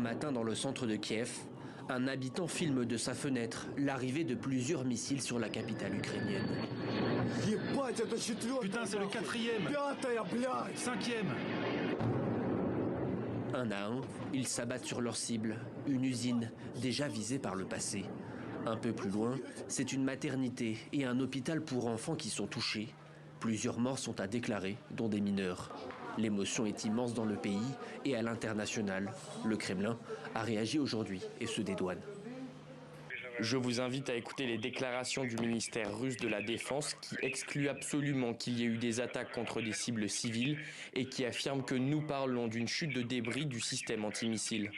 matin dans le centre de Kiev, un habitant filme de sa fenêtre l'arrivée de plusieurs missiles sur la capitale ukrainienne. Putain, c'est le 4e, 5e. Un à un, ils s'abattent sur leur cible, une usine déjà visée par le passé. Un peu plus loin, c'est une maternité et un hôpital pour enfants qui sont touchés. Plusieurs morts sont à déclarer, dont des mineurs. L'émotion est immense dans le pays et à l'international. Le Kremlin a réagi aujourd'hui et se dédouane. Je vous invite à écouter les déclarations du ministère russe de la Défense qui exclut absolument qu'il y ait eu des attaques contre des cibles civiles et qui affirme que nous parlons d'une chute de débris du système antimissile.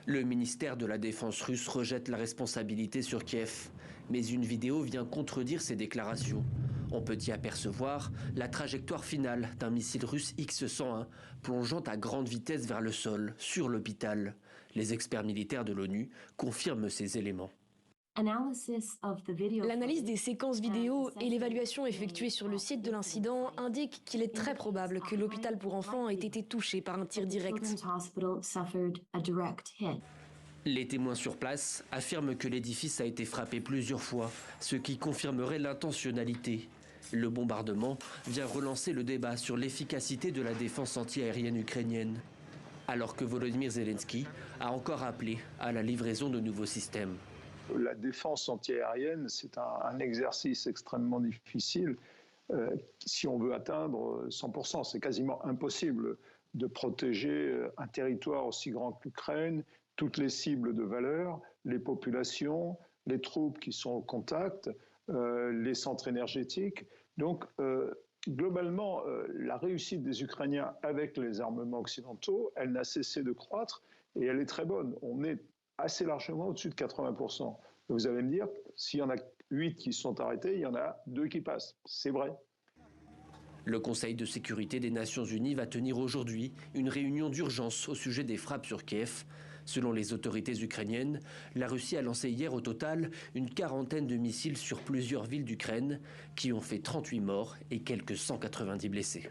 Le ministère de la Défense russe rejette la responsabilité sur Kiev, mais une vidéo vient contredire ces déclarations. On peut y apercevoir la trajectoire finale d'un missile russe X-101 plongeant à grande vitesse vers le sol, sur l'hôpital. Les experts militaires de l'ONU confirment ces éléments. L'analyse des séquences vidéo et l'évaluation effectuée sur le site de l'incident indiquent qu'il est très probable que l'hôpital pour enfants ait été touché par un tir direct. Les témoins sur place affirment que l'édifice a été frappé plusieurs fois, ce qui confirmerait l'intentionnalité. Le bombardement vient relancer le débat sur l'efficacité de la défense antiaérienne ukrainienne, alors que Volodymyr Zelensky a encore appelé à la livraison de nouveaux systèmes. La défense antiaérienne, c'est un exercice extrêmement difficile. Si on veut atteindre 100%, c'est quasiment impossible de protéger un territoire aussi grand que l'Ukraine, toutes les cibles de valeur, les populations, les troupes qui sont au contact, les centres énergétiques. Donc, globalement, la réussite des Ukrainiens avec les armements occidentaux, elle n'a cessé de croître et elle est très bonne. On est assez largement au-dessus de 80%. Vous allez me dire, s'il y en a 8 qui sont arrêtés, il y en a 2 qui passent. C'est vrai. Le Conseil de sécurité des Nations Unies va tenir aujourd'hui une réunion d'urgence au sujet des frappes sur Kiev. Selon les autorités ukrainiennes, la Russie a lancé hier au total une quarantaine de missiles sur plusieurs villes d'Ukraine qui ont fait 38 morts et quelques 190 blessés.